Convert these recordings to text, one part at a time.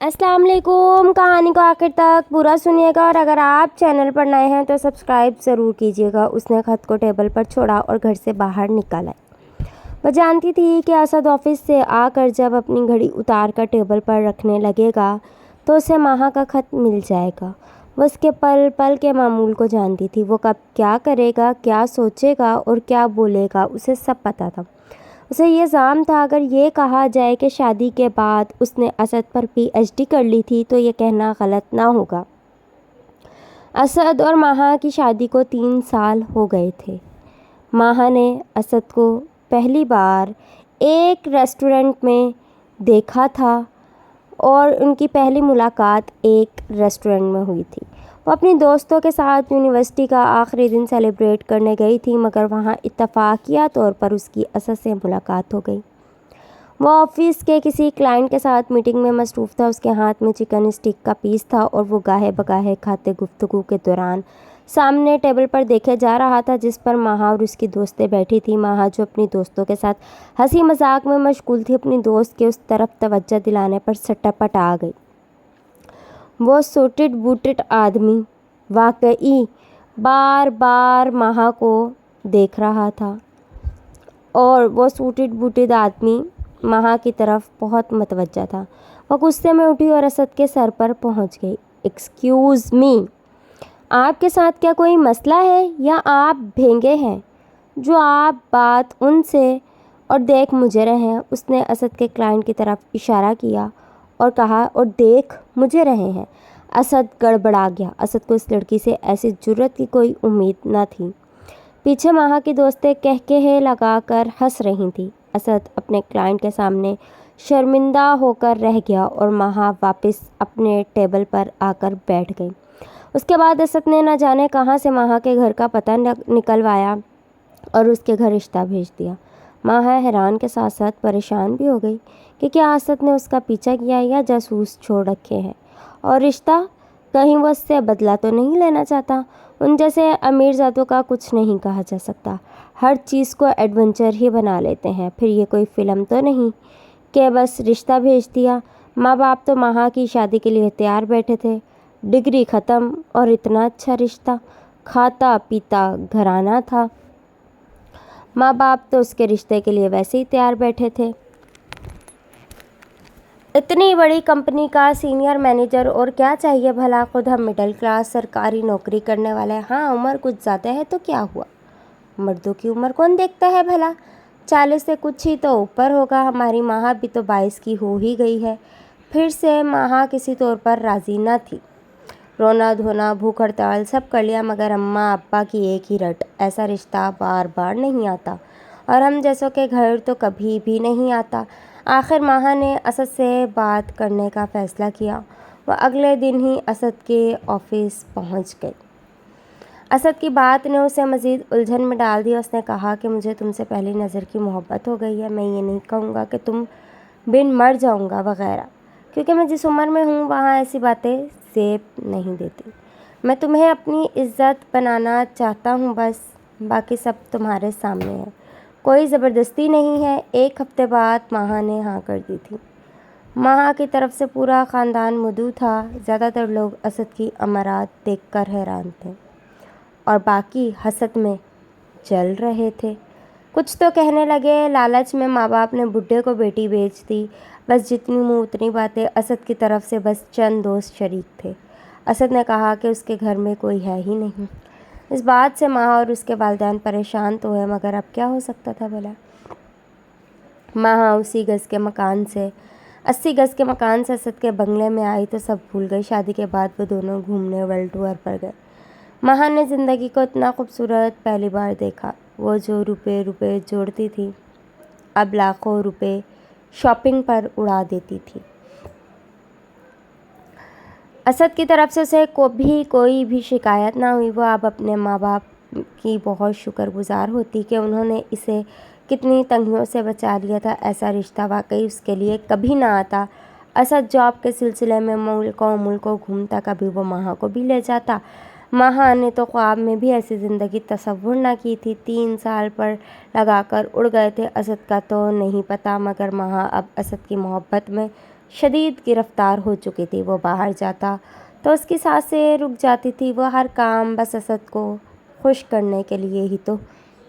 अस्सलाम वालेकुम। कहानी को आखिर तक पूरा सुनिएगा और अगर आप चैनल पर नए हैं तो सब्सक्राइब ज़रूर कीजिएगा। उसने ख़त को टेबल पर छोड़ा और घर से बाहर निकल आई। वह जानती थी कि असद ऑफिस से आकर जब अपनी घड़ी उतार कर टेबल पर रखने लगेगा तो उसे माहा का ख़त मिल जाएगा। वह उसके पल पल के मामूल को जानती थी। वो कब क्या करेगा, क्या सोचेगा और क्या बोलेगा, उसे सब पता था। उसे ये ज़ाम था अगर ये कहा जाए कि शादी के बाद उसने असद पर PhD कर ली थी तो ये कहना गलत ना होगा। असद और माहा की शादी को 3 साल हो गए थे। माहा ने असद को पहली बार एक रेस्टोरेंट में देखा था और उनकी पहली मुलाकात एक रेस्टोरेंट में हुई थी। वो अपनी दोस्तों के साथ यूनिवर्सिटी का आखिरी दिन सेलिब्रेट करने गई थी, मगर वहाँ इत्तफाकिया तौर पर उसकी असद से मुलाकात हो गई। वो ऑफिस के किसी क्लाइंट के साथ मीटिंग में मसरूफ़ था। उसके हाथ में चिकन स्टिक का पीस था और वो गाहे बगाहे खाते गुफ्तगू के दौरान सामने टेबल पर देखे जा रहा था जिस पर माहा और उसकी दोस्तें बैठी थी। माहा जो अपनी दोस्तों के साथ हंसी मजाक में मशगूल थी, अपनी दोस्त के उस तरफ तवज्जो दिलाने पर सटपट आ गई। वो सूटेड बूटेड आदमी वाकई बार बार माहा को देख रहा था और वो सूटेड बूटेड आदमी माहा की तरफ बहुत मतवज्जा था। वो गुस्से में उठी और असद के सर पर पहुंच गई। एक्सक्यूज़ मी, आपके साथ क्या कोई मसला है या आप भेंगे हैं जो आप बात उनसे और देख मुझे रहे हैं? उसने असद के क्लाइंट की तरफ इशारा किया और कहा, और देख मुझे रहे हैं। असद गड़बड़ा गया। असद को इस लड़की से ऐसी जुर्रत की कोई उम्मीद न थी। पीछे माहा की दोस्तें कहके लगाकर हंस रही थी। असद अपने क्लाइंट के सामने शर्मिंदा होकर रह गया और माहा वापस अपने टेबल पर आकर बैठ गई। उसके बाद असद ने न जाने कहाँ से माहा के घर का पता निकलवाया और उसके घर रिश्ता भेज दिया। माहा हैरान के साथ साथ परेशान भी हो गई कि क्या असद ने उसका पीछा किया या जासूस छोड़ रखे हैं, और रिश्ता कहीं वो उससे बदला तो नहीं लेना चाहता। उन जैसे अमीरजादों का कुछ नहीं कहा जा सकता, हर चीज़ को एडवेंचर ही बना लेते हैं। फिर ये कोई फ़िल्म तो नहीं कि बस रिश्ता भेज दिया। माँ बाप तो माहा की शादी के लिए तैयार बैठे थे। डिग्री ख़त्म और इतना अच्छा रिश्ता, खाता पीता घराना था। माँ बाप तो उसके रिश्ते के लिए वैसे ही तैयार बैठे थे। इतनी बड़ी कंपनी का सीनियर मैनेजर, और क्या चाहिए भला? खुद हम मिडिल क्लास सरकारी नौकरी करने वाले। हाँ, उम्र कुछ ज़्यादा है तो क्या हुआ, मर्दों की उम्र कौन देखता है भला? 40 से कुछ ही तो ऊपर होगा। हमारी माहा भी तो 22 की हो ही गई है। फिर से माहा किसी तौर पर राज़ी न थी। रोना धोना भूख हड़ताल सब कर लिया, मगर अम्मा अब्बा की एक ही रट, ऐसा रिश्ता बार बार नहीं आता और हम जैसों के घर तो कभी भी नहीं आता। आखिर माहा ने असद से बात करने का फ़ैसला किया। वह अगले दिन ही असद के ऑफिस पहुंच गई। असद की बात ने उसे मज़ीद उलझन में डाल दिया। उसने कहा कि मुझे तुमसे पहली नज़र की मोहब्बत हो गई है। मैं ये नहीं कहूँगा कि तुम बिन मर जाऊँगा वगैरह, क्योंकि मैं जिस उम्र में हूँ वहाँ ऐसी बातें सेब नहीं देती। मैं तुम्हें अपनी इज़्ज़त बनाना चाहता हूँ बस, बाकी सब तुम्हारे सामने है, कोई ज़बरदस्ती नहीं है। 1 हफ्ते बाद माहा ने हाँ कर दी थी। माहा की तरफ से पूरा ख़ानदान मौजूद था। ज़्यादातर लोग असद की अमारात देखकर हैरान थे और बाकी हसद में जल रहे थे। कुछ तो कहने लगे, लालच में माँ बाप ने बुढ़े को बेटी बेच दी। बस जितनी मुँह उतनी बातें। असद की तरफ से बस चंद दोस्त शरीक थे। असद ने कहा कि उसके घर में कोई है ही नहीं। इस बात से माँ और उसके वालिदैन परेशान तो हुए, मगर अब क्या हो सकता था भला? माँ 80 गज़ के मकान से असद के बंगले में आई तो सब भूल गई। शादी के बाद वो दोनों घूमने वर्ल्ड टूर पर गए। माहा ने ज़िंदगी को इतना खूबसूरत पहली बार देखा। वो जो रुपए जोड़ती थी अब लाखों रुपए शॉपिंग पर उड़ा देती थी। असद की तरफ से उसे कोई भी शिकायत ना हुई। वो अब अपने माँ बाप की बहुत शुक्रगुजार होती कि उन्होंने इसे कितनी तंगियों से बचा लिया था। ऐसा रिश्ता वाकई उसके लिए कभी ना आता। असद जॉब के सिलसिले में मुल्कों घूमता, कभी वो माहा को भी ले जाता। माहा ने तो ख्वाब में भी ऐसी ज़िंदगी तसव्वुर ना की थी। 3 साल पर लगाकर उड़ गए थे। असद का तो नहीं पता, मगर माहा अब असद की मोहब्बत में شدید گرفتار ہو چکی تھی۔ وہ باہر جاتا تو اس کی سانسیں رک جاتی تھی۔ وہ ہر کام بس اسد کو خوش کرنے کے لیے ہی تو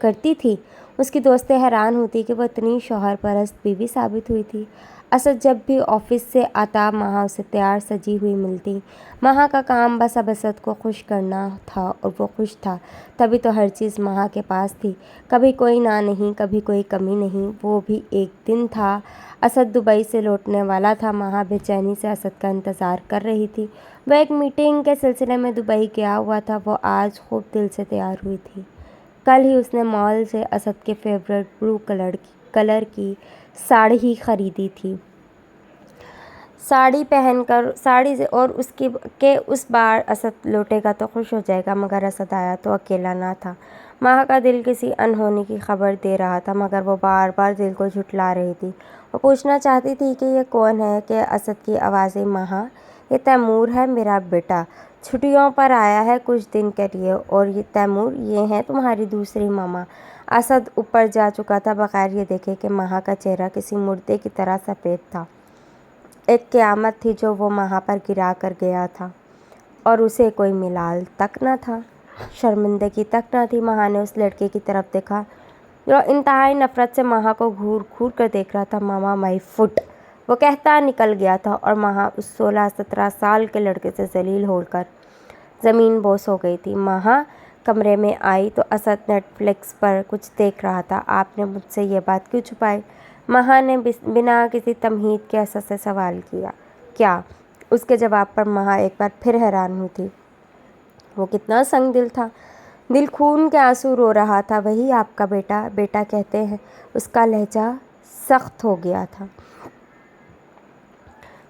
کرتی تھی۔ اس کی دوستیں حیران ہوتی کہ وہ اتنی شوہر پرست بیوی ثابت ہوئی تھی۔ اسد جب بھی آفس سے آتا مہا اسے تیار سجی ہوئی ملتی۔ مہا کا کام بس اب اسد کو خوش کرنا تھا اور وہ خوش تھا، تبھی تو ہر چیز مہا کے پاس تھی۔ کبھی کوئی نہ نہیں، کبھی کوئی کمی نہیں۔ وہ بھی ایک دن تھا، اسد دبئی سے لوٹنے والا تھا۔ مہا بے چینی سے اسد کا انتظار کر رہی تھی۔ وہ ایک میٹنگ کے سلسلے میں دبئی گیا ہوا تھا۔ وہ آج خوب دل سے تیار ہوئی تھی۔ کل ہی اس نے مال سے اسد کے فیورٹ بلو کلر کی ساڑی خریدی تھی۔ ساڑی پہن کر اور اس بار اسد لوٹے گا تو خوش ہو جائے گا، مگر اسد آیا تو اکیلا نہ تھا۔ مہا کا دل کسی انہونی کی خبر دے رہا تھا، مگر وہ بار بار دل کو جھٹلا رہی تھی۔ وہ پوچھنا چاہتی تھی کہ یہ کون ہے کہ اسد کی آوازیں، مہا یہ تیمور ہے میرا بیٹا، چھٹیوں پر آیا ہے کچھ دن کے لیے، اور یہ تیمور یہ ہیں تمہاری دوسری ماما۔ اسد اوپر جا چکا تھا بغیر یہ دیکھے کہ مہا کا چہرہ کسی مردے کی طرح سفید تھا۔ ایک قیامت تھی جو وہ مہا پر گرا کر گیا تھا، اور اسے کوئی ملال تک نہ تھا، شرمندگی تک نہ تھی۔ مہا نے اس لڑکے کی طرف دیکھا جو انتہائی نفرت سے مہا کو گھور گھور کر دیکھ رہا تھا۔ ماما مائی فٹ، وہ کہتا نکل گیا تھا، اور مہا اس 16-17 سال کے لڑکے سے ذلیل ہو کر زمین بوس ہو گئی تھی۔ مہا کمرے میں آئی تو اسد نیٹ فلکس پر کچھ دیکھ رہا تھا۔ آپ نے مجھ سے یہ بات کیوں چھپائی؟ مہا نے بنا کسی تمہید کے اسد سے سوال کیا۔ کیا؟ اس کے جواب پر مہا ایک بار پھر حیران ہوئی تھی۔ وہ کتنا سنگ دل تھا، دل خون کے آنسو رو رہا تھا۔ وہی آپ کا بیٹا؟ بیٹا کہتے ہیں؟ اس کا لہجہ سخت ہو گیا تھا۔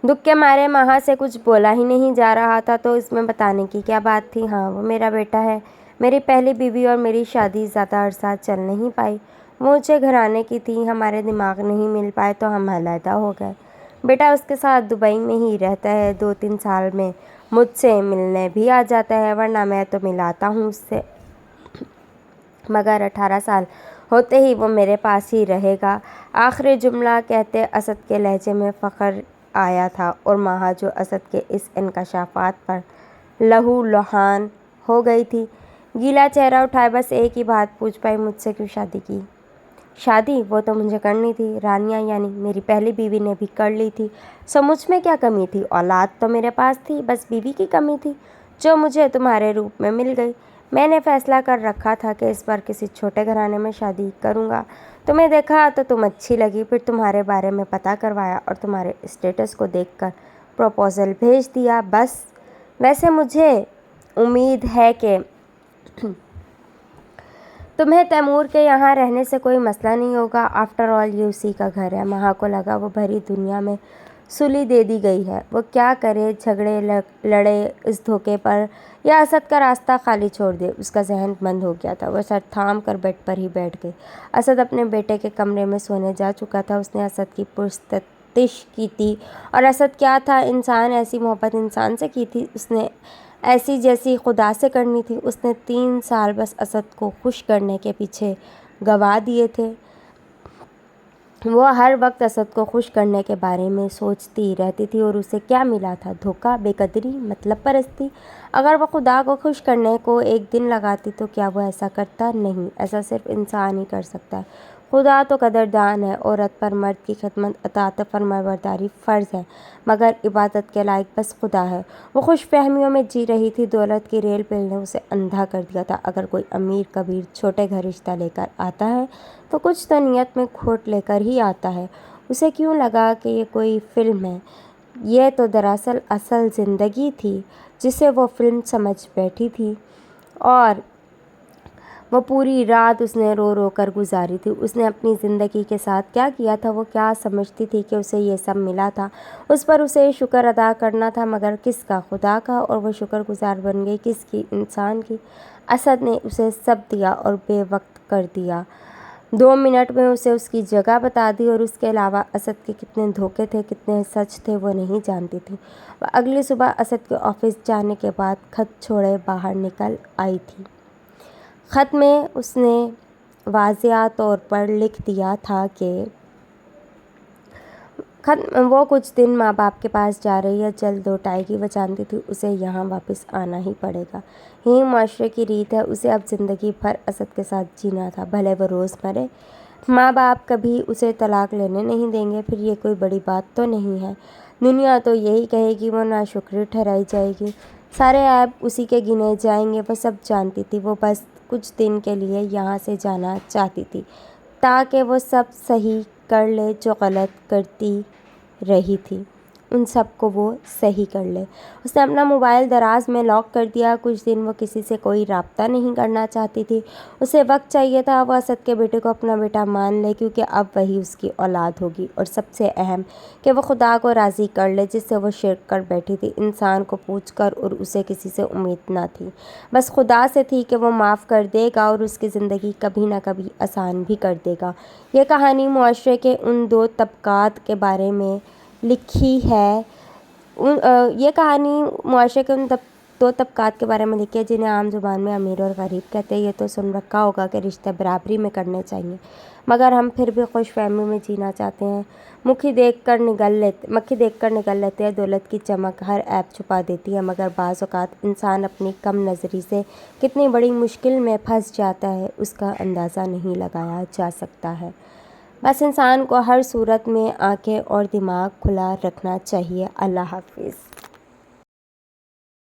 دکھ کے مارے مہا سے کچھ بولا ہی نہیں جا رہا تھا، تو اس میں بتانے کی کیا بات تھی؟ ہاں، وہ میرا بیٹا ہے، میری پہلی بیوی، اور میری شادی زیادہ عرصہ چل نہیں پائی۔ وہ اونچے گھرانے کی تھی، ہمارے دماغ نہیں مل پائے تو ہم علیحدہ ہو گئے۔ بیٹا اس کے ساتھ دبئی میں ہی رہتا ہے، 2-3 سال میں مجھ سے ملنے بھی آ جاتا ہے، ورنہ میں تو ملاتا ہوں اس سے، مگر 18 سال ہوتے ہی وہ میرے پاس ہی رہے گا۔ آخری جملہ کہتے اسد کے لہجے میں فخر آیا تھا، اور مہا جو اسد کے اس انکشافات پر لہو لہان ہو گئی تھی، گیلا چہرہ اٹھائے بس ایک ہی بات پوچھ پائی، مجھ سے کیوں شادی کی؟ شادی وہ تو مجھے کرنی تھی، رانیہ یعنی میری پہلی بیوی نے بھی کر لی تھی، سو مجھ میں کیا کمی تھی؟ اولاد تو میرے پاس تھی، بس بیوی کی کمی تھی جو مجھے تمہارے روپ میں مل گئی۔ میں نے فیصلہ کر رکھا تھا کہ اس بار کسی چھوٹے گھرانے میں شادی کروں گا۔ تمہیں دیکھا تو تم اچھی لگی، پھر تمہارے بارے میں پتہ کروایا اور تمہارے اسٹیٹس کو دیکھ کر پروپوزل بھیج دیا، بس۔ ویسے مجھے امید ہے کہ تمہیں تیمور کے یہاں رہنے سے کوئی مسئلہ نہیں ہوگا، آفٹر آل یہ اسی کا گھر ہے۔ مہا کو لگا وہ بھری دنیا میں سلی دے دی گئی ہے۔ وہ کیا کرے، جھگڑے لڑے اس دھوکے پر، یا اسد کا راستہ خالی چھوڑ دے؟ اس کا ذہن بند ہو گیا تھا۔ وہ سر تھام کر بیڈ پر ہی بیٹھ گئی۔ اسد اپنے بیٹے کے کمرے میں سونے جا چکا تھا۔ اس نے اسد کی پرستش کی تھی، اور اسد کیا تھا، انسان، ایسی محبت انسان سے کی تھی اس نے، ایسی جیسی خدا سے کرنی تھی۔ اس نے 3 سال بس اسد کو خوش کرنے کے پیچھے گنوا دیے تھے۔ وہ ہر وقت اسد کو خوش کرنے کے بارے میں سوچتی رہتی تھی، اور اسے کیا ملا تھا؟ دھوکہ، بے قدری، مطلب پرستی۔ اگر وہ خدا کو خوش کرنے کو ایک دن لگاتی تو کیا وہ ایسا کرتا؟ نہیں، ایسا صرف انسان ہی کر سکتا ہے۔ خدا تو قدردان ہے، عورت پر مرد کی خدمت، اطاعت، فرمانبرداری فرض ہے، مگر عبادت کے لائق بس خدا ہے۔ وہ خوش فہمیوں میں جی رہی تھی۔ دولت کی ریل پل نے اسے اندھا کر دیا تھا۔ اگر کوئی امیر کبیر چھوٹے گھر رشتہ لے کر آتا ہے تو کچھ تو نیت میں کھوٹ لے کر ہی آتا ہے۔ اسے کیوں لگا کہ یہ کوئی فلم ہے؟ یہ تو دراصل اصل زندگی تھی جسے وہ فلم سمجھ بیٹھی تھی، اور وہ پوری رات اس نے رو رو کر گزاری تھی۔ اس نے اپنی زندگی کے ساتھ کیا کیا تھا؟ وہ کیا سمجھتی تھی کہ اسے یہ سب ملا تھا؟ اس پر اسے شکر ادا کرنا تھا، مگر کس کا؟ خدا کا۔ اور وہ شکر گزار بن گئی کس کی؟ انسان کی۔ اسد نے اسے سب دیا اور بے وقت کر دیا۔ 2 منٹ میں اسے اس کی جگہ بتا دی، اور اس کے علاوہ اسد کے کتنے دھوکے تھے، کتنے سچ تھے، وہ نہیں جانتی تھی۔ وہ اگلی صبح اسد کے آفس جانے کے بعد خط چھوڑے باہر نکل آئی تھی۔ خط میں اس نے واضح طور پر لکھ دیا تھا کہ वो कुछ दिन माँ बाप के पास जा रही है, जल्द लौट आएगी। वो जानती थी उसे यहाँ वापस आना ही पड़ेगा। यही माशरे की रीत है। उसे अब ज़िंदगी भर असद के साथ जीना था, भले वो रोज़ मरे। माँ बाप कभी उसे तलाक लेने नहीं देंगे, फिर ये कोई बड़ी बात तो नहीं है। दुनिया तो यही कहेगी वो नाशुक्र ठहराई जाएगी, सारे ऐब उसी के गिने जाएंगे। वो सब जानती थी। वो बस कुछ दिन के लिए यहाँ से जाना चाहती थी, ताकि वो सब सही कर ले जो गलत करती रही थी, उन सब को वो सही कर ले। उसने अपना मोबाइल दराज में लॉक कर दिया। कुछ दिन वो किसी से कोई राब्ता नहीं करना चाहती थी। उसे वक्त चाहिए था वो असद के बेटे को अपना बेटा मान ले, क्योंकि अब वही उसकी औलाद होगी। और सबसे अहम कि वो खुदा को राज़ी कर ले, जिससे वो शिरक कर बैठी थी, इंसान को पूछ कर, और उसे किसी से उम्मीद ना थी, बस खुदा से थी कि वो माफ़ कर देगा और उसकी ज़िंदगी कभी ना कभी आसान भी कर देगा। ये कहानी मुआशरे के उन दो तबकात के बारे में लिखी है। ये कहानी मुआशरे के उन दो तबकात के बारे में लिखी है जिन्हें आम ज़ुबान में अमीर और गरीब कहते हैं। ये तो सुन रखा होगा कि रिश्ते बराबरी में करने चाहिए, मगर हम फिर भी खुशफहमी में जीना चाहते हैं। मक्खी देख कर निगल लेते हैं। दौलत की चमक हर ऐब छुपा देती है, मगर बाज़ औक़ात इंसान अपनी कम नज़री से कितनी बड़ी मुश्किल में फंस जाता है, उसका अंदाज़ा नहीं लगाया जा सकता है। बस इंसान को हर सूरत में आंखें और दिमाग खुला रखना चाहिए। अल्लाह हाफ़िज़।